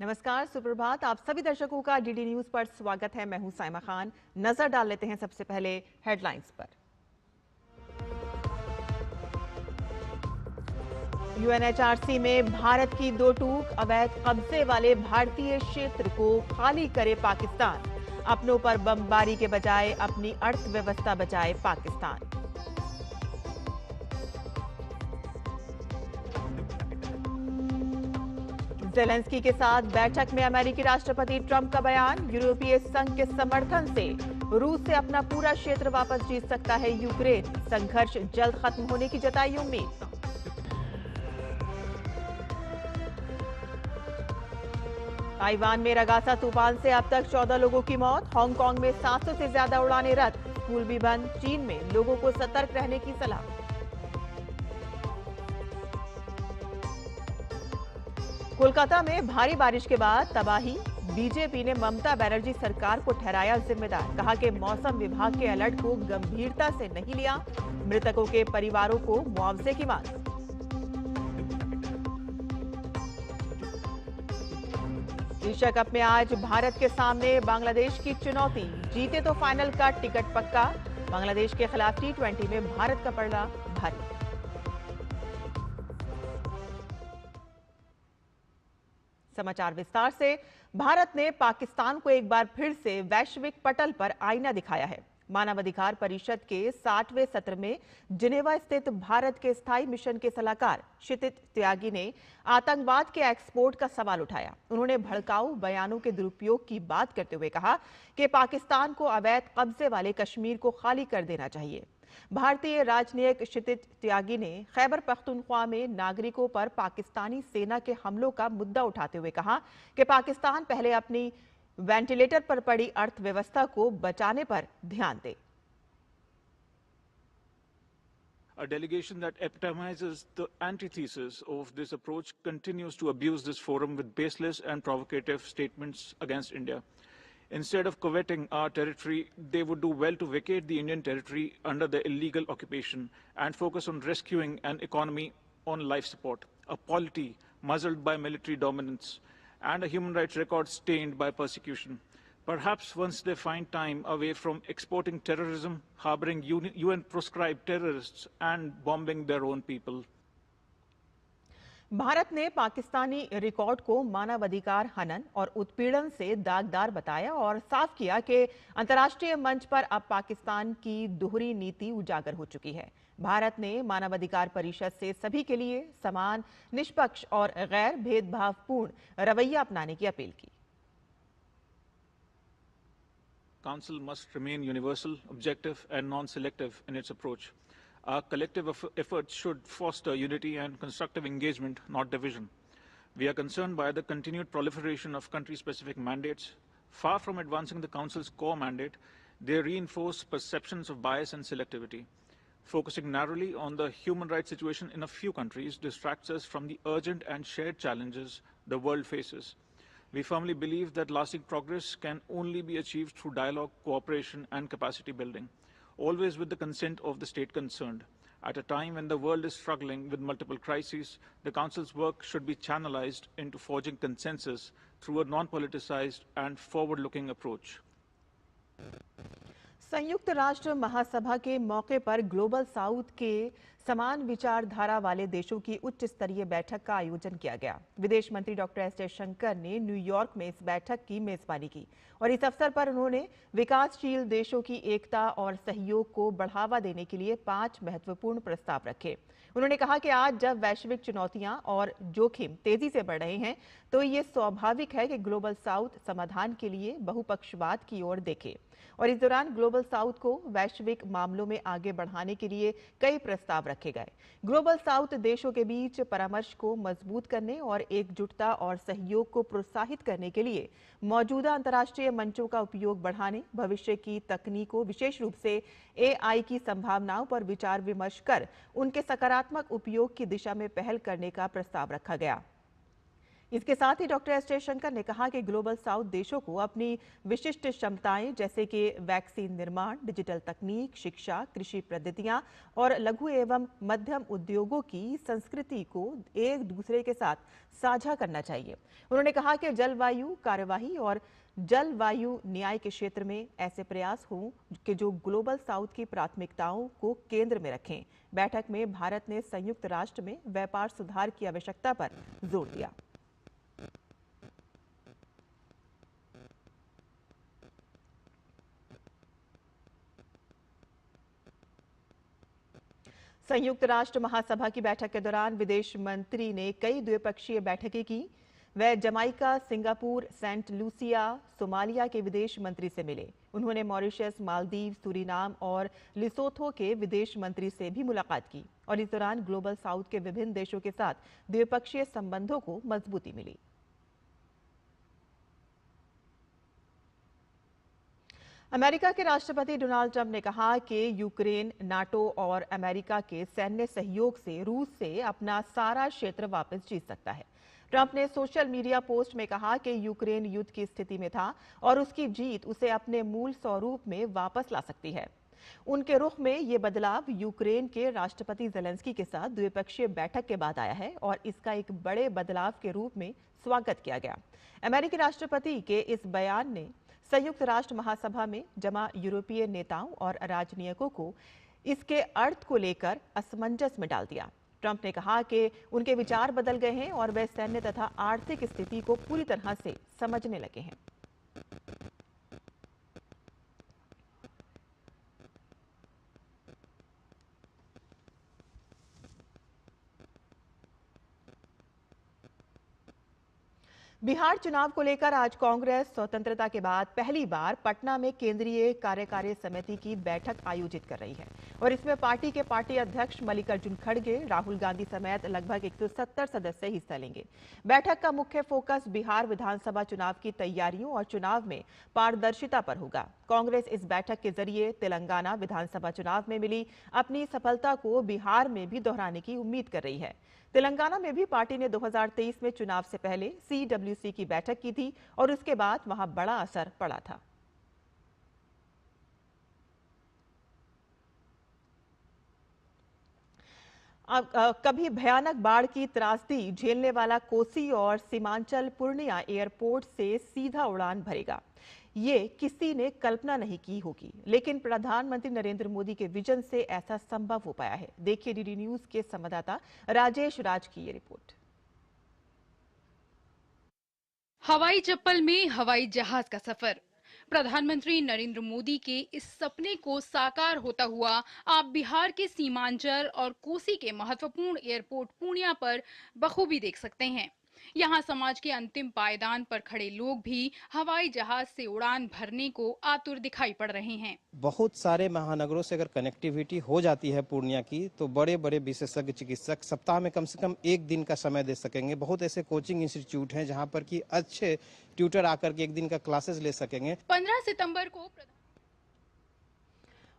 नमस्कार, सुप्रभात। आप सभी दर्शकों का डीडी न्यूज पर स्वागत है। मैं हूं साइमा खान। नजर डाल लेते हैं सबसे पहले हेडलाइंस पर। यूएनएचआरसी में भारत की दो टूक, अवैध कब्जे वाले भारतीय क्षेत्र को खाली करे पाकिस्तान। अपनों पर बमबारी के बजाय अपनी अर्थव्यवस्था बचाए पाकिस्तान। जेलेंस्की के साथ बैठक में अमेरिकी राष्ट्रपति ट्रंप का बयान। यूरोपीय संघ के समर्थन से रूस से अपना पूरा क्षेत्र वापस जीत सकता है यूक्रेन। संघर्ष जल्द खत्म होने की जताई उम्मीद। ताइवान में रगासा तूफान से अब तक 14 लोगों की मौत। हांगकांग में 700 से ज्यादा उड़ानें रद्द। स्कूल भी बंद। चीन में लोगों को सतर्क रहने की सलाह। कोलकाता में भारी बारिश के बाद तबाही। बीजेपी ने ममता बनर्जी सरकार को ठहराया जिम्मेदार। कहा कि मौसम विभाग के अलर्ट को गंभीरता से नहीं लिया। मृतकों के परिवारों को मुआवजे की मांग। एशिया कप में आज भारत के सामने बांग्लादेश की चुनौती। जीते तो फाइनल का टिकट पक्का। बांग्लादेश के खिलाफ T20 में भारत का पड़ला भारी। समाचार विस्तार से। भारत ने पाकिस्तान को एक बार फिर से वैश्विक पटल पर आईना दिखाया है। मानवाधिकार परिषद के 60वें सत्र में जिनेवा स्थित भारत के स्थायी मिशन के सलाहकार क्षितिज त्यागी ने आतंकवाद के एक्सपोर्ट का सवाल उठाया। उन्होंने भड़काऊ बयानों के दुरुपयोग की बात करते हुए कहा कि पाकिस्तान को अवैध कब्जे वाले कश्मीर को खाली कर देना चाहिए। भारतीय राजनयिक क्षितिज त्यागी ने खैबर पख्तूनख्वा में नागरिकों पर पाकिस्तानी सेना के हमलों का मुद्दा उठाते हुए कहा कि पाकिस्तान पहले अपनी वेंटिलेटर पर पड़ी अर्थव्यवस्था को बचाने पर ध्यान दे। A delegation that epitomizes the antithesis of this approach continues to abuse this forum with baseless and provocative statements against India. Instead of coveting our territory, they would do well to vacate the Indian territory under the illegal occupation and focus on rescuing an economy on life support, a polity muzzled by military dominance, and a human rights record stained by persecution. Perhaps once they find time away from exporting terrorism, harboring UN-proscribed terrorists, and bombing their own people. Bharat ने Pakistani record को मानवाधिकार हनन और उत्पीड़न से दागदार बताया और साफ किया कि अंतर्राष्ट्रीय मंच पर अब पाकिस्तान की दोहरी नीति उजागर हो चुकी है। भारत ने मानवाधिकार परिषद से सभी के लिए समान, निष्पक्ष और गैर भेदभावपूर्ण रवैया अपनाने की अपील की। Council must remain universal, objective, and non-selective in its approach. Our collective efforts should foster unity and constructive engagement, not division. We are concerned by the continued proliferation of country-specific mandates. Far from advancing the Council's core mandate, they reinforce perceptions of bias and selectivity. Focusing narrowly on the human rights situation in a few countries distracts us from the urgent and shared challenges the world faces. We firmly believe that lasting progress can only be achieved through dialogue, cooperation, and capacity building, always with the consent of the state concerned. At a time when the world is struggling with multiple crises, the Council's work should be channelized into forging consensus through a non-politicized and forward-looking approach. संयुक्त राष्ट्र महासभा के मौके पर global south के समान विचारधारा वाले देशों की उच्च स्तरीय बैठक का आयोजन किया गया। विदेश मंत्री डॉक्टर एस जयशंकर ने न्यूयॉर्क में इस बैठक की मेजबानी की और इस अवसर पर उन्होंने विकासशील देशों की एकता और सहयोग को बढ़ावा देने के लिए 5 महत्वपूर्ण प्रस्ताव रखे। उन्होंने कहा कि आज जब वैश्विक चुनौतियां और जोखिम तेजी से बढ़ रहे हैं, तो ये स्वाभाविक है कि ग्लोबल साउथ समाधान के लिए बहुपक्षवाद की ओर देखे। और इस दौरान ग्लोबल साउथ को वैश्विक मामलों में आगे बढ़ाने के लिए कई प्रस्ताव रखे गए। ग्लोबल साउथ देशों के बीच परामर्श को मजबूत करने और एकजुटता और सहयोग को प्रोत्साहित करने के लिए मौजूदा अंतर्राष्ट्रीय मंचों का उपयोग बढ़ाने, भविष्य की तकनीकों विशेष रूप से AI की संभावनाओं पर विचार विमर्श कर उनके सकारात्मक उपयोग की दिशा में पहल करने का प्रस्ताव रखा गया। इसके साथ ही डॉक्टर एस जयशंकर ने कहा कि ग्लोबल साउथ देशों को अपनी विशिष्ट क्षमताएं जैसे कि वैक्सीन निर्माण, डिजिटल तकनीक, शिक्षा, कृषि पद्धतियां और लघु एवं मध्यम उद्योगों की संस्कृति को एक दूसरे के साथ साझा करना चाहिए। उन्होंने कहा कि जलवायु कार्यवाही और जलवायु न्याय के क्षेत्र में ऐसे प्रयास हों कि जो ग्लोबल साउथ की प्राथमिकताओं को केंद्र में रखें। बैठक में भारत ने संयुक्त राष्ट्र में व्यापार सुधार की आवश्यकता पर जोर दिया। संयुक्त राष्ट्र महासभा की बैठक के दौरान विदेश मंत्री ने कई द्विपक्षीय बैठकें की। वह Jamaica, Singapore, Saint Lucia, Somalia के विदेश मंत्री से मिले। उन्होंने मॉरिशस, मालदीव, सूरीनाम और लिसोथो के विदेश मंत्री से भी मुलाकात की और इस दौरान ग्लोबल साउथ के विभिन्न देशों के साथ द्विपक्षीय संबंधों को मजबूती मिली। अमेरिका के राष्ट्रपति डोनाल्ड ट्रंप ने कहा कि यूक्रेन नाटो और अमेरिका के सैन्य सहयोग से रूस से अपना सारा क्षेत्र वापस जीत सकता है। ट्रंप ने सोशल मीडिया पोस्ट में कहा कि यूक्रेन युद्ध की स्थिति में था और उसकी जीत उसे अपने मूल स्वरूप में वापस ला सकती है। उनके रुख में ये बदलाव यूक्रेन के राष्ट्रपति जेलेंस्की के साथ द्विपक्षीय बैठक के बाद आया है और इसका एक बड़े बदलाव के रूप में स्वागत किया गया। अमेरिकी राष्ट्रपति के इस बयान ने संयुक्त राष्ट्र महासभा में जमा यूरोपीय नेताओं और राजनयिकों को इसके अर्थ को लेकर असमंजस में डाल दिया। ट्रंप ने कहा कि उनके विचार बदल गए हैं और वे सैन्य तथा आर्थिक स्थिति को पूरी तरह से समझने लगे हैं। बिहार चुनाव को लेकर आज कांग्रेस स्वतंत्रता के बाद पहली बार पटना में केंद्रीय कार्यकारी समिति की बैठक आयोजित कर रही है और इसमें पार्टी के पार्टी अध्यक्ष मल्लिकार्जुन खड़गे, राहुल गांधी समेत लगभग 170 सदस्य हिस्सा लेंगे। बैठक का मुख्य फोकस बिहार विधानसभा चुनाव की तैयारियों और चुनाव में पारदर्शिता पर होगा। कांग्रेस इस बैठक के जरिए तेलंगाना विधानसभा चुनाव में मिली अपनी सफलता को बिहार में भी दोहराने की उम्मीद कर रही है। तेलंगाना में भी पार्टी ने 2023 में चुनाव से पहले CWC की बैठक की थी और उसके बाद वहां बड़ा असर पड़ा था। अब कभी भयानक बाढ़ की त्रासदी झेलने वाला कोसी और सीमांचल पूर्णिया एयरपोर्ट से सीधा उड़ान भरेगा। ये किसी ने कल्पना नहीं की होगी, लेकिन प्रधानमंत्री नरेंद्र मोदी के विजन से ऐसा संभव हो पाया है। देखिए DD न्यूज के संवाददाता राजेश राज की ये रिपोर्ट। हवाई चप्पल में हवाई जहाज का सफर, प्रधानमंत्री नरेंद्र मोदी के इस सपने को साकार होता हुआ आप बिहार के सीमांचल और कोसी के महत्वपूर्ण एयरपोर्ट पूर्णिया पर बखूबी देख सकते हैं। यहाँ समाज के अंतिम पायदान पर खड़े लोग भी हवाई जहाज से उड़ान भरने को आतुर दिखाई पड़ रहे हैं। बहुत सारे महानगरों से अगर कनेक्टिविटी हो जाती है पूर्णिया की, तो बड़े बड़े विशेषज्ञ चिकित्सक सप्ताह में कम से कम एक दिन का समय दे सकेंगे। बहुत ऐसे कोचिंग इंस्टीट्यूट हैं जहां पर कि अच्छे ट्यूटर आकर के एक दिन का क्लासेस ले सकेंगे। 15 सितंबर को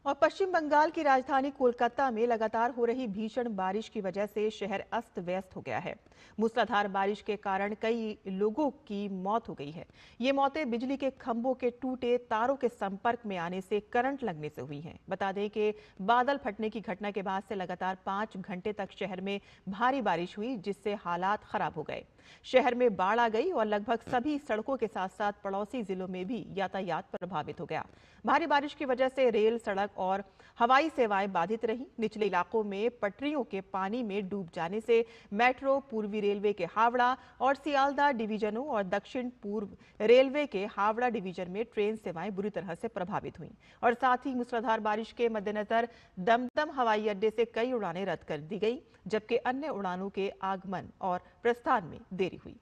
और पश्चिम बंगाल की राजधानी कोलकाता में लगातार हो रही भीषण बारिश की वजह से शहर अस्त व्यस्त हो गया है। मूसलाधार बारिश के कारण कई लोगों की मौत हो गई है। ये मौतें बिजली के खंभों के टूटे तारों के संपर्क में आने से करंट लगने से हुई हैं। बता दें कि बादल फटने की घटना के बाद से लगातार 5 घंटे तक शहर में भारी बारिश हुई, जिससे हालात खराब हो गए। शहर में बाढ़ आ गई और लगभग सभी सड़कों के साथ साथ पड़ोसी जिलों में भी यातायात प्रभावित हो गया। भारी बारिश की वजह से रेल, सड़क और हवाई सेवाएं बाधित रहीं। निचले इलाकों में पटरियों के पानी में डूब जाने से मेट्रो, पूर्वी रेलवे के हावड़ा और सियालदह डिवीजनों और दक्षिण पूर्व रेलवे के हावड़ा डिवीजन में ट्रेन सेवाएं बुरी तरह से प्रभावित हुईं। और साथ ही मूसलाधार बारिश के मद्देनजर दमदम हवाई अड्डे से कई उड़ानें रद्द कर दी गई, जबकि अन्य उड़ानों के आगमन और प्रस्थान में देरी हुई।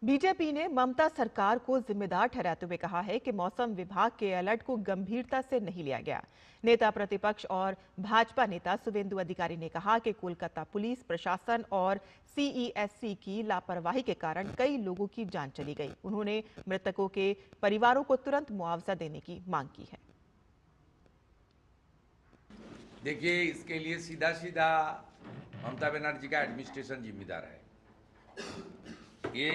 बीजेपी ने ममता सरकार को जिम्मेदार ठहराते हुए कहा है कि मौसम विभाग के अलर्ट को गंभीरता से नहीं लिया गया। नेता प्रतिपक्ष और भाजपा नेता शुवेंदु अधिकारी ने कहा कि कोलकाता पुलिस प्रशासन और CESC की लापरवाही के कारण कई लोगों की जान चली गई। उन्होंने मृतकों के परिवारों को तुरंत मुआवजा देने की मांग की है। देखिए, इसके लिए सीधा सीधा ममता बनर्जी का एडमिनिस्ट्रेशन जिम्मेदार है। ये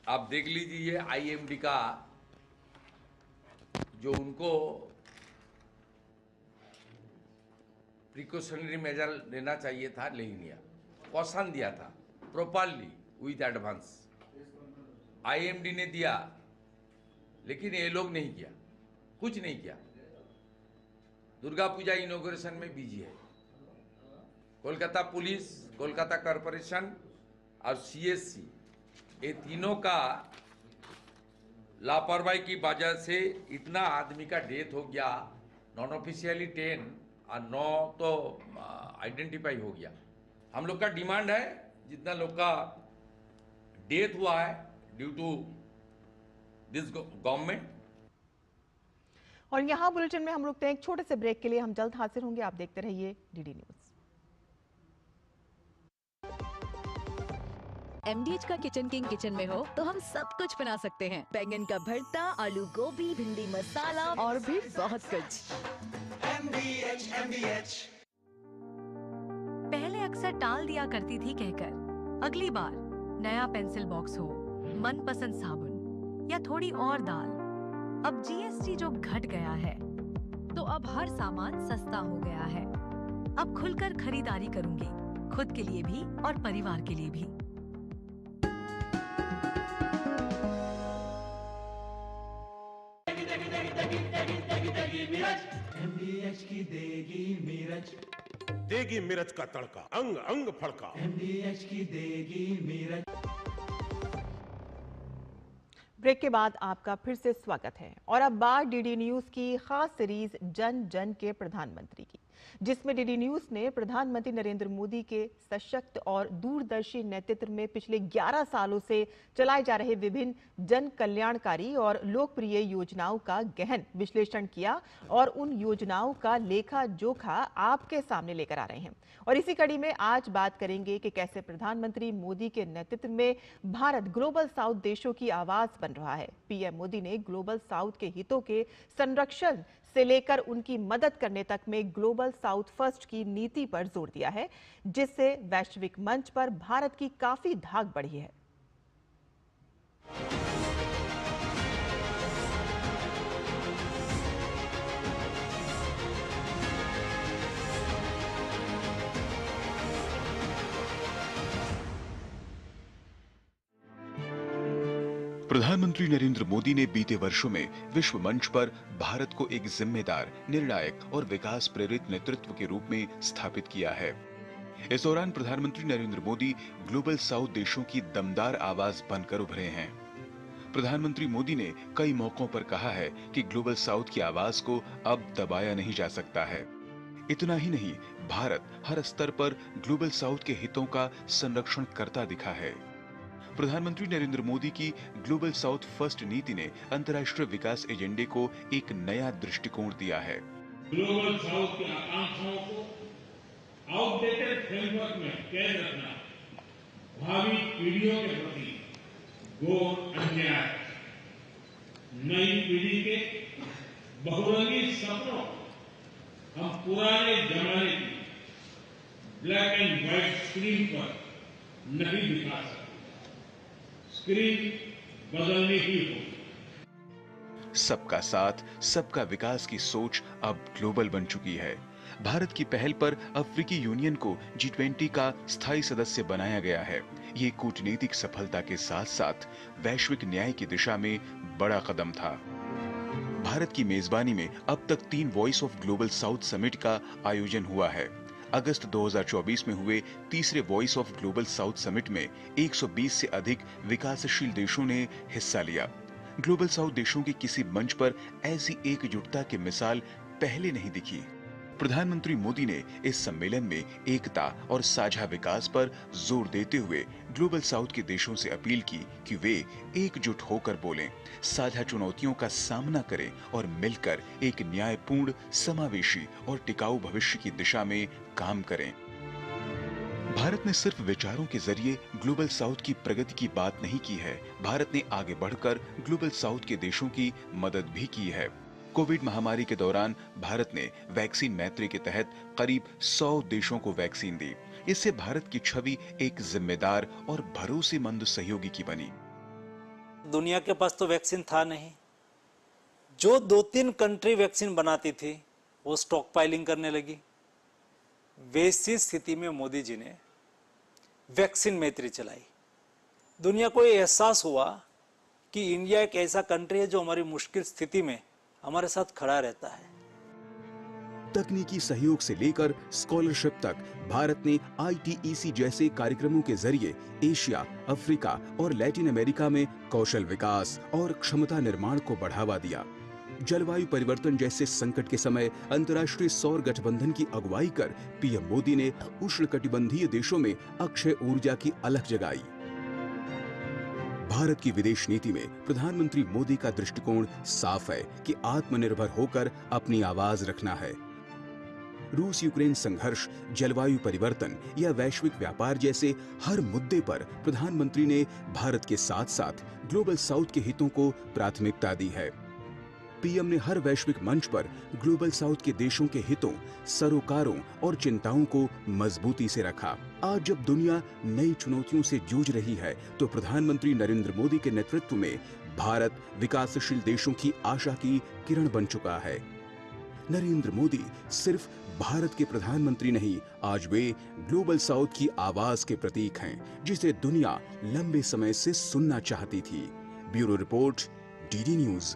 आप देख लीजिए, IMD का जो उनको प्रिकॉशनरी मेजर लेना चाहिए था, ले ही लिया। कॉशन दिया था प्रॉपरली विथ एडवांस, IMD ने दिया, लेकिन ये लोग नहीं किया, कुछ नहीं किया। दुर्गा पूजा इनॉग्रेशन में बिजी है। कोलकाता पुलिस, कोलकाता कॉरपोरेशन और CSC, ये तीनों का लापरवाही की वजह से इतना आदमी का डेथ हो गया। नॉन ऑफिशियली 10 और 9 तो आइडेंटिफाई हो गया। हम लोग का डिमांड है, जितना लोग का डेथ हुआ है ड्यू टू दिस गवर्नमेंट। और यहाँ बुलेटिन में हम रुकते हैं एक छोटे से ब्रेक के लिए। हम जल्द हाजिर होंगे, आप देखते रहिए DD न्यूज। MDH का किचन किंग किचन में हो तो हम सब कुछ बना सकते हैं। बैंगन का भरता, आलू गोभी, भिंडी मसाला और भी बहुत कुछ। MDH। पहले अक्सर टाल दिया करती थी कहकर, अगली बार नया पेंसिल बॉक्स हो, मनपसंद साबुन या थोड़ी और दाल। अब GST जो घट गया है तो अब हर सामान सस्ता हो गया है। अब खुलकर खरीदारी करूंगी, खुद के लिए भी और परिवार के लिए भी। MDH की देगी मिर्च, देगी मिर्च का तड़का, अंग अंग फड़का। MDH की देगी मिर्च। ब्रेक के बाद आपका फिर से स्वागत है और अब बात DD न्यूज की खास सीरीज जन जन के प्रधानमंत्री की, जिसमें DD न्यूज ने प्रधानमंत्री नरेंद्र मोदी के सशक्त और दूरदर्शी नेतृत्व में पिछले 11 सालों से चलाए जा रहे विभिन्न जन कल्याणकारी और लोकप्रिय योजनाओं का गहन विश्लेषण किया और उन योजनाओं का लेखा जोखा आपके सामने लेकर आ रहे हैं। और इसी कड़ी में आज बात करेंगे कि कैसे प्रधानमंत्री मोदी के नेतृत्व में भारत ग्लोबल साउथ देशों की आवाज बन रहा है। PM मोदी ने ग्लोबल साउथ के हितों के संरक्षण से लेकर उनकी मदद करने तक में ग्लोबल साउथ फर्स्ट की नीति पर जोर दिया है, जिससे वैश्विक मंच पर भारत की काफी धाक बढ़ी है। प्रधानमंत्री नरेंद्र मोदी ने बीते वर्षों में विश्व मंच पर भारत को एक जिम्मेदार, निर्णायक और विकास प्रेरित नेतृत्व के रूप में स्थापित किया है। इस दौरान प्रधानमंत्री नरेंद्र मोदी ग्लोबल साउथ देशों की दमदार आवाज बनकर उभरे हैं। प्रधानमंत्री मोदी ने कई मौकों पर कहा है कि ग्लोबल साउथ की आवाज को अब दबाया नहीं जा सकता है। इतना ही नहीं, भारत हर स्तर पर ग्लोबल साउथ के हितों का संरक्षण करता दिखा है। प्रधानमंत्री नरेंद्र मोदी की ग्लोबल साउथ फर्स्ट नीति ने अंतर्राष्ट्रीय विकास एजेंडे को एक नया दृष्टिकोण दिया है। ग्लोबल साउथ की आकांक्षाओं को आउटडेटेड फ्रेमवर्क में कैद रखना भावी पीढ़ियों के प्रति घोर अन्याय। नई पीढ़ी के बहुरंगी सपनों हम पुराने जमाने की ब्लैक एंड व्हाइट स्क्रीन पर नहीं दिखा सकते। स्क्रीन बदलनी ही होगी। सबका साथ, सबका विकास की सोच अब ग्लोबल बन चुकी है। भारत की पहल पर अफ्रीकी यूनियन को G20 का स्थायी सदस्य बनाया गया है। ये कूटनीतिक सफलता के साथ साथ वैश्विक न्याय की दिशा में बड़ा कदम था। भारत की मेजबानी में अब तक 3 voice of global south summit का आयोजन हुआ है। अगस्त 2024 में हुए तीसरे voice of global south summit में 120 से अधिक विकासशील देशों ने हिस्सा लिया। ग्लोबल साउथ देशों के किसी मंच पर ऐसी एकजुटता की मिसाल पहले नहीं दिखी। प्रधानमंत्री मोदी ने इस सम्मेलन में एकता और साझा विकास पर जोर देते हुए ग्लोबल साउथ के देशों से अपील की कि वे एकजुट होकर बोलें, साझा चुनौतियों का सामना करें और मिलकर एक न्यायपूर्ण, समावेशी और टिकाऊ भविष्य की दिशा में काम करें। भारत ने सिर्फ विचारों के जरिए ग्लोबल साउथ की प्रगति की बात नहीं की है, भारत ने आगे बढ़कर ग्लोबल साउथ के देशों की मदद भी की है। कोविड महामारी के दौरान भारत ने वैक्सीन मैत्री के तहत करीब 100 देशों को वैक्सीन दी। इससे भारत की छवि एक जिम्मेदार और भरोसेमंद सहयोगी की बनी। दुनिया के पास तो वैक्सीन था नहीं। जो 2-3 कंट्री वैक्सीन बनाती थी वो स्टॉक पाइलिंग करने लगी। वैसी स्थिति में मोदी जी ने वैक्सीन मैत्री चलाई। दुनिया को ये एहसास हुआ कि इंडिया एक ऐसा कंट्री है जो हमारी मुश्किल स्थिति में हमारे साथ खड़ा रहता है। तकनीकी सहयोग से लेकर स्कॉलरशिप तक भारत ने ITEC जैसे कार्यक्रमों के जरिए एशिया, अफ्रीका और लैटिन अमेरिका में कौशल विकास और क्षमता निर्माण को बढ़ावा दिया। जलवायु परिवर्तन जैसे संकट के समय अंतर्राष्ट्रीय सौर गठबंधन की अगुवाई कर पीएम मोदी ने उष्णकटिबंधीय देशों में अक्षय ऊर्जा की अलख जगाई। भारत की विदेश नीति में प्रधानमंत्री मोदी का दृष्टिकोण साफ है कि आत्मनिर्भर होकर अपनी आवाज रखना है। रूस यूक्रेन संघर्ष, जलवायु परिवर्तन या वैश्विक व्यापार जैसे हर मुद्दे पर प्रधानमंत्री ने भारत के साथ साथ ग्लोबल साउथ के हितों को प्राथमिकता दी है। पीएम ने हर वैश्विक मंच पर ग्लोबल साउथ के देशों के हितों, सरोकारों और चिंताओं को मजबूती से रखा। आज जब दुनिया नई चुनौतियों से जूझ रही है तो प्रधानमंत्री नरेंद्र मोदी के नेतृत्व में भारत विकासशील देशों की आशा की किरण बन चुका है। नरेंद्र मोदी सिर्फ भारत के प्रधानमंत्री नहीं, आज वे ग्लोबल साउथ की आवाज के प्रतीक हैं, जिसे दुनिया लंबे समय से सुनना चाहती थी। Bureau report, DD news.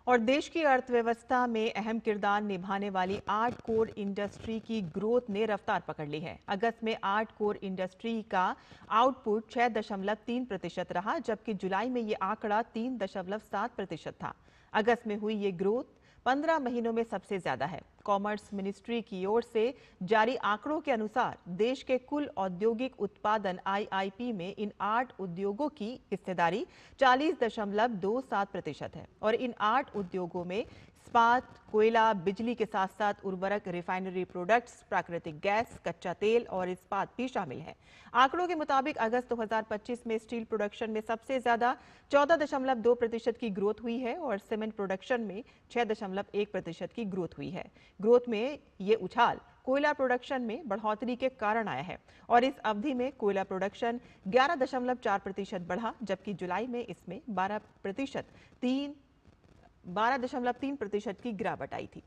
और देश की अर्थव्यवस्था में अहम किरदार निभाने वाली 8 कोर इंडस्ट्री की ग्रोथ ने रफ्तार पकड़ ली है। अगस्त में 8 कोर इंडस्ट्री का आउटपुट 6.3% रहा, जबकि जुलाई में ये आंकड़ा 3.7% था। अगस्त में हुई ये ग्रोथ 15 महीनों में सबसे ज्यादा है। कॉमर्स मिनिस्ट्री की ओर से जारी आंकड़ों के अनुसार देश के कुल औद्योगिक उत्पादन IIP में इन 8 उद्योगों की हिस्सेदारी 40.27% है और इन 8 उद्योगों में इस्पात, कोयला, बिजली के साथ साथ उर्वरक, रिफाइनरी प्रोडक्ट्स, प्राकृतिक गैस, कच्चा तेल और इस्पात भी शामिल है। आंकड़ों के मुताबिक अगस्त 2025 में स्टील प्रोडक्शन में सबसे ज्यादा 14.2% की ग्रोथ हुई है और सीमेंट प्रोडक्शन में 6.1% की ग्रोथ हुई है। ग्रोथ में ये उछाल कोयला प्रोडक्शन में बढ़ोतरी के कारण आया है और इस अवधि में कोयला प्रोडक्शन 11.4% बढ़ा, जबकि जुलाई में इसमें 12.3% की गिरावट आई थी।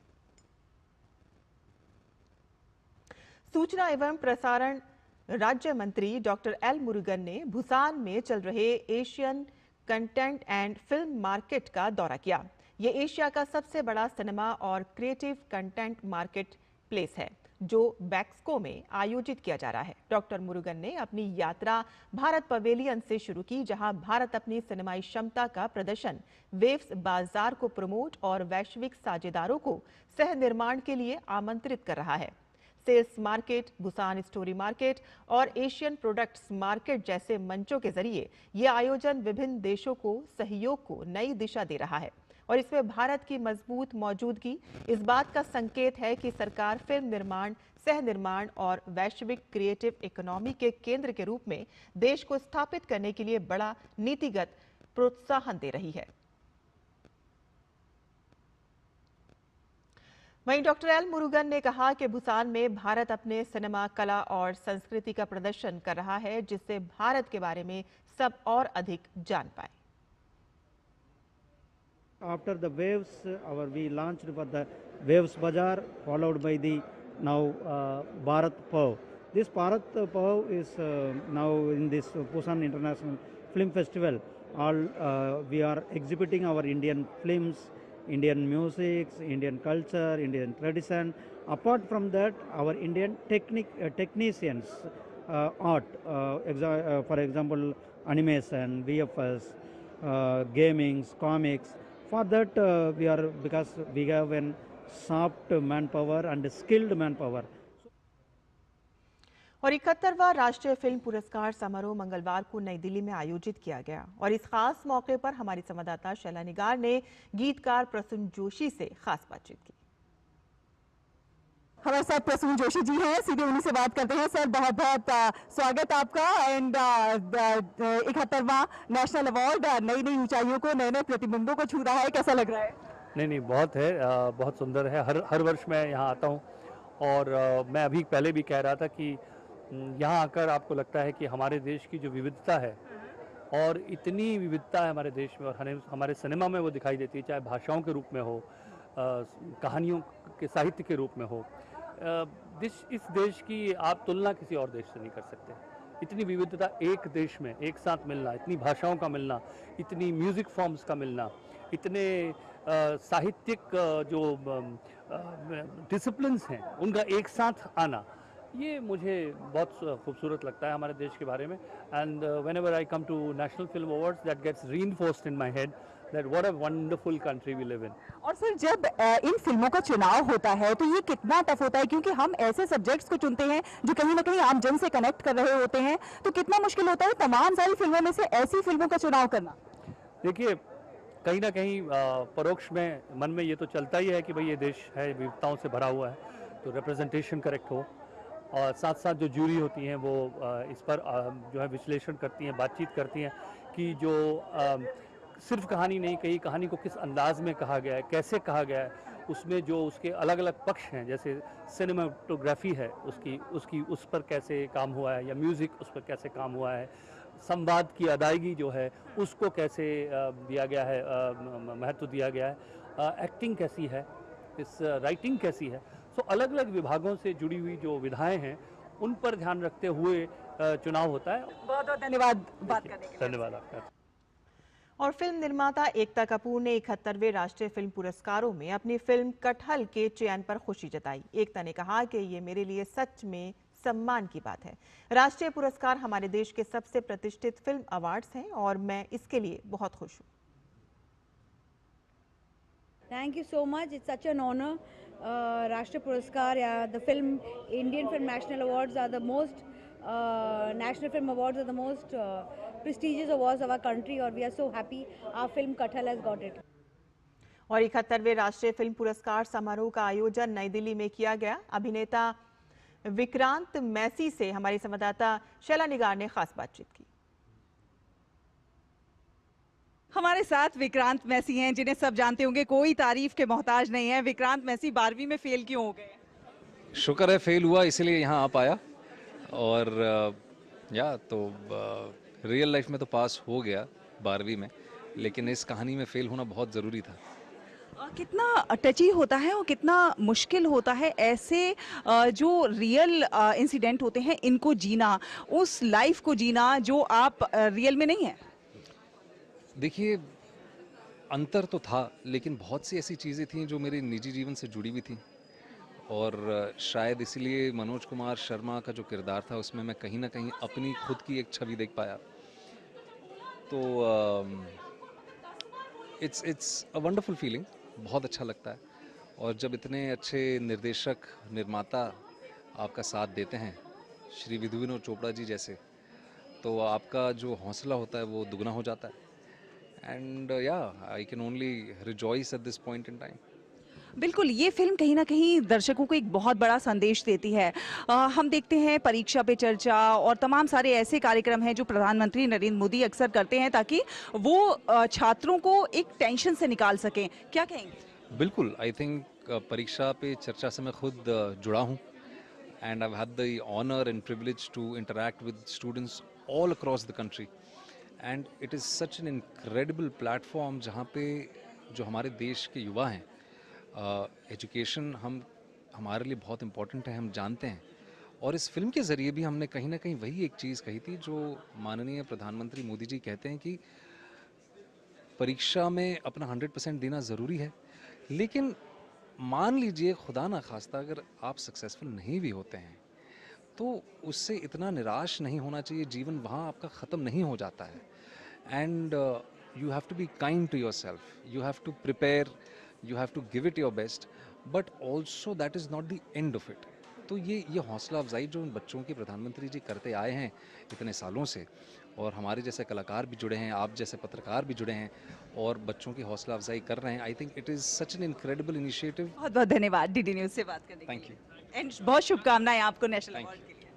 सूचना एवं प्रसारण राज्य मंत्री डॉक्टर एल मुरुगन ने भूसान में चल रहे Asian content and film market का दौरा किया। ये एशिया का सबसे बड़ा सिनेमा और क्रिएटिव कंटेंट मार्केट प्लेस है जो बैक्सको में आयोजित किया जा रहा है। डॉक्टर मुरुगन ने अपनी यात्रा भारत पवेलियन से शुरू की, जहां भारत अपनी सिनेमाई क्षमता का प्रदर्शन, वेव्स बाजार को प्रमोट और वैश्विक साझेदारों को सह निर्माण के लिए आमंत्रित कर रहा है। Sales market, Busan story market और एशियन प्रोडक्ट्स मार्केट जैसे मंचों के जरिए ये आयोजन विभिन्न देशों को सहयोग को नई दिशा दे रहा है और इसमें भारत की मजबूत मौजूदगी इस बात का संकेत है कि सरकार फिल्म निर्माण, सह निर्माण और वैश्विक क्रिएटिव इकोनॉमी के केंद्र के रूप में देश को स्थापित करने के लिए बड़ा नीतिगत प्रोत्साहन दे रही है। वहीं डॉक्टर एल मुरुगन ने कहा कि भूसान में भारत अपने सिनेमा, कला और संस्कृति का प्रदर्शन कर रहा है, जिससे भारत के बारे में सब और अधिक जान पाए। After the waves, we launched for the Waves Bazaar, followed by the now Bharat Pav. This Bharat Pav is now in this Busan International Film Festival. We are exhibiting our Indian films, Indian music, Indian culture, Indian tradition. Apart from that, our Indian technicians, art, for example, animation, VFS, gaming, comics. For that, because we have a soft manpower and skilled manpower. और 71वां राष्ट्रीय film पुरस्कार समारोह मंगलवार को नई दिल्ली में आयोजित किया गया और इस खास मौके पर हमारी संवाददाता शैला निगार ने गीतकार प्रसून जोशी से खास बातचीत की। हमारे साथ प्रसून जोशी जी हैं, सीधे उन्हीं से बात करते हैं। सर, बहुत बहुत स्वागत आपका। एंड 71वां नेशनल अवार्ड नई नई ऊंचाइयों को, नए नए प्रतिबिंबों को छू रहा है, कैसा लग रहा है? नहीं, बहुत है, बहुत सुंदर है। हर वर्ष मैं यहाँ आता हूँ और मैं अभी पहले भी कह रहा था कि यहाँ आकर आपको लगता है कि हमारे देश की जो विविधता है, और इतनी विविधता है हमारे देश में, और हमारे सिनेमा में वो दिखाई देती है, चाहे भाषाओं के रूप में हो, कहानियों के साहित्य के रूप में हो। इस देश की आप तुलना किसी और देश से नहीं कर सकते। इतनी विविधता एक देश में एक साथ मिलना, इतनी भाषाओं का मिलना, इतनी म्यूज़िक फॉर्म्स का मिलना, इतने साहित्यिक जो डिसिप्लिन्स हैं उनका एक साथ आना, ये मुझे बहुत खूबसूरत लगता है हमारे देश के बारे में। And whenever I come to national film awards that gets reinforced in my head that what a wonderful country we live in. और सर, जब इन फिल्मों का चुनाव होता है तो ये कितना टफ होता है, क्योंकि हम ऐसे सब्जेक्ट्स को चुनते हैं जो कहीं ना कहीं आम जन से कनेक्ट कर रहे होते हैं, तो कितना मुश्किल होता है तमाम सारी फिल्मों में से ऐसी फिल्मों का चुनाव करना? देखिए, कहीं ना कहीं परोक्ष में मन में ये तो चलता ही है कि भाई ये देश है विविधताओं से भरा हुआ है, तो रिप्रेजेंटेशन करेक्ट हो, और साथ साथ जो जूरी होती हैं वो इस पर जो है विश्लेषण करती हैं, बातचीत करती हैं कि जो सिर्फ कहानी नहीं कही, कहानी को किस अंदाज में कहा गया है, कैसे कहा गया है, उसमें जो उसके अलग अलग पक्ष हैं, जैसे सिनेमाटोग्राफी है उसकी उस पर कैसे काम हुआ है, या म्यूज़िक उस पर कैसे काम हुआ है, संवाद की अदायगी जो है उसको कैसे दिया गया है, महत्व दिया गया है, एक्टिंग कैसी है, इस राइटिंग कैसी है। तो अलग अलग विभागों से जुड़ी हुई जो विधाएं हैं उन पर ध्यान रखते हुए चुनाव होता है। बहुत बहुत धन्यवाद बात करने के लिए। धन्यवाद आपका। और फिल्म निर्माता एकता कपूर ने 71वें राष्ट्रीय फिल्म पुरस्कारों में अपनी फिल्म कटहल के चयन पर खुशी जताई। एकता ने कहा कि ये मेरे लिए सच में सम्मान की बात है। राष्ट्रीय पुरस्कार हमारे देश के सबसे प्रतिष्ठित फिल्म अवार्ड्स हैं और मैं इसके लिए बहुत खुश हूँ। Thank you so much. It's such an honor. Rashtriya Puraskar, the film Indian Film National Awards are the most National Film Awards are the most prestigious awards of our country, और we are so happy our film Kathal has got it. और 71वें राष्ट्रीय film पुरस्कार समारोह का आयोजन नई दिल्ली में किया गया। अभिनेता विक्रांत मैसी से हमारी संवाददाता शैला निगार ने खास बातचीत की। हमारे साथ विक्रांत मैसी हैं, जिन्हें सब जानते होंगे, कोई तारीफ के मोहताज नहीं है। विक्रांत मैसी 12वीं में फेल क्यों हो गए? शुक्र है फेल हुआ, इसीलिए यहाँ आ पाया। और तो रियल लाइफ में तो पास हो गया 12वीं में, लेकिन इस कहानी में फेल होना बहुत ज़रूरी था। कितना टची होता है और कितना मुश्किल होता है ऐसे जो रियल इंसिडेंट होते हैं इनको जीना, उस लाइफ को जीना जो आप रियल में नहीं है। देखिए, अंतर तो था, लेकिन बहुत सी ऐसी चीज़ें थी जो मेरे निजी जीवन से जुड़ी हुई थी, और शायद इसलिए मनोज कुमार शर्मा का जो किरदार था उसमें मैं कहीं ना कहीं अपनी खुद की एक छवि देख पाया। तो इट्स अ वंडरफुल फीलिंग, बहुत अच्छा लगता है। और जब इतने अच्छे निर्देशक, निर्माता आपका साथ देते हैं, श्री विधु विनोद चोपड़ा जी जैसे, तो आपका जो हौसला होता है वो दुगना हो जाता है। And I can only rejoice at this point in time. बिल्कुल, ये फिल्म कहीं ना कहीं दर्शकों को एक बहुत बड़ा संदेश देती है। हम देखते हैं परीक्षा पे चर्चा और तमाम सारे ऐसे कार्यक्रम हैं जो प्रधानमंत्री नरेंद्र मोदी अक्सर करते हैं ताकि वो छात्रों को एक टेंशन से निकाल सकें। क्या कहेंगे? बिल्कुल, आई थिंक परीक्षा पे चर्चा से मैं खुद जुड़ा हूँ, and I have had the honour and privilege to interact with students all across the country, and it is such an incredible platform जहाँ पे जो हमारे देश के युवा हैं, एजुकेशन हमारे लिए बहुत इम्पोर्टेंट है, हम जानते हैं। और इस फिल्म के ज़रिए भी हमने कहीं ना कहीं वही एक चीज़ कही थी जो माननीय प्रधानमंत्री मोदी जी कहते हैं कि परीक्षा में अपना 100% देना ज़रूरी है, लेकिन मान लीजिए खुदा ना खास्ता अगर आप सक्सेसफुल नहीं भी होते हैं तो उससे इतना निराश नहीं होना चाहिए। जीवन वहाँ आपका ख़त्म नहीं हो जाता है। And you have to be kind to yourself, you have to prepare, you have to give it your best, but also that is not the end of it. तो ये हौसला अफजाई जो बच्चों के प्रधानमंत्री जी करते आए हैं इतने सालों से, और हमारे जैसे कलाकार भी जुड़े हैं, आप जैसे पत्रकार भी जुड़े हैं और बच्चों की हौसला अफजाई कर रहे हैं, I think it is such an incredible initiative. बहुत बहुत धन्यवाद डीडी न्यूज़ से बात करने के लिए। थैंक यू एंड बहुत शुभकामनाएं आपको नेशनल अवार्ड के लिए।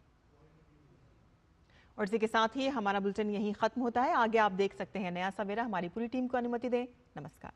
और इसी के साथ ही हमारा बुलेटिन यहीं खत्म होता है। आगे आप देख सकते हैं नया सवेरा। हमारी पूरी टीम को अनुमति दें। नमस्कार।